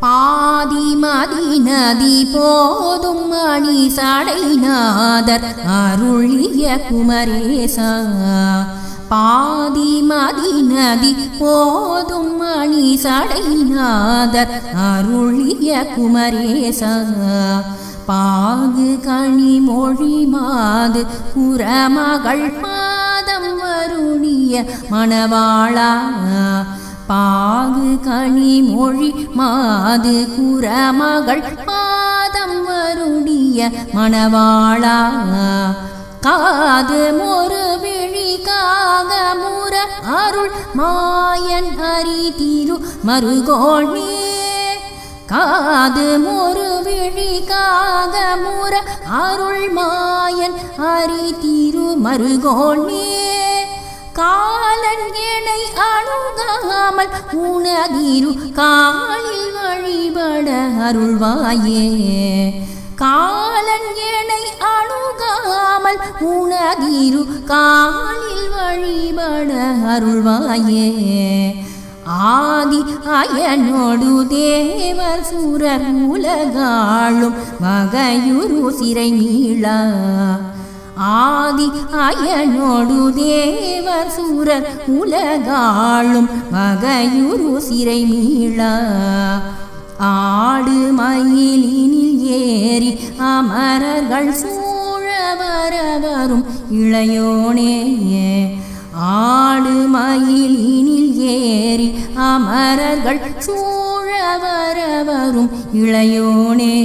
பாதி மதி நதி போதும் மணி சடைநாதர் அருளிய குமரேசா. பாதி மதி நதி போதும் மணி சடைநாதர் அருளிய குமரேசா. பாகு கனி மொழி மாது குரமகள் பாதம் வருணிய மணவாளா. பாகு கனி மொழி மாது குரமகள் பாதம் வருணிய மணவாளா. காது மொரு விழி காகமுற அருள் மாயன் அரி திரு மருகோணே. காது மொரு விழி காகமுற அருள் மாயன் அரி திரு மருகோணே. காலன் எனை அணுகாமல் உனதிரு காலில் வழிபட அருள்வாயே. காலன் எனை அணுகாமல் உனதிரு காலில் வழிபட அருள்வாயே. ஆதி அயனோடு தேவர் சூரர் உலகாளும் வகையுரு சிறை மீளா. ஆதி அயனோடு தேவர் சூரர் உலகாளும் வகையுரு சிறை மீளா. ஆடு மயிலினில் ஏறி அமரர்கள் சூழ வரவரும் இளையோனே. ஆடு மயிலினில் ஏறி அமரர்கள் சூழ வரவரும் இளையோனே.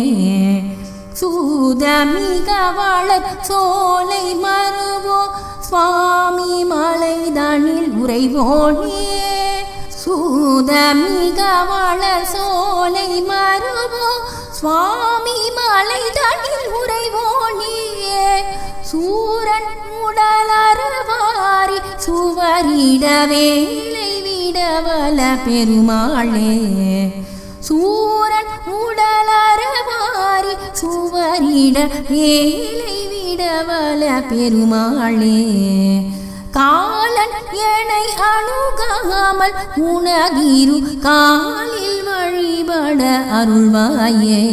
சூதமிக வளர் சோலை மருவோ சுவாமி மலைதனில் உறைவோனே. சூதமிக வளர் சோலை மருவோ சுவாமி மலைதனில் உறைவோனே. சூரன் உடலறவாரி சுவரிட வேலை விடவல பெருமாளே. சூரன் உடலறவாரி சுவரிட வேலை விடவல பெருமாளே. காலன் எனை அணுகாமல் உனதிரு காலில் வழிபட அருள்வாயே.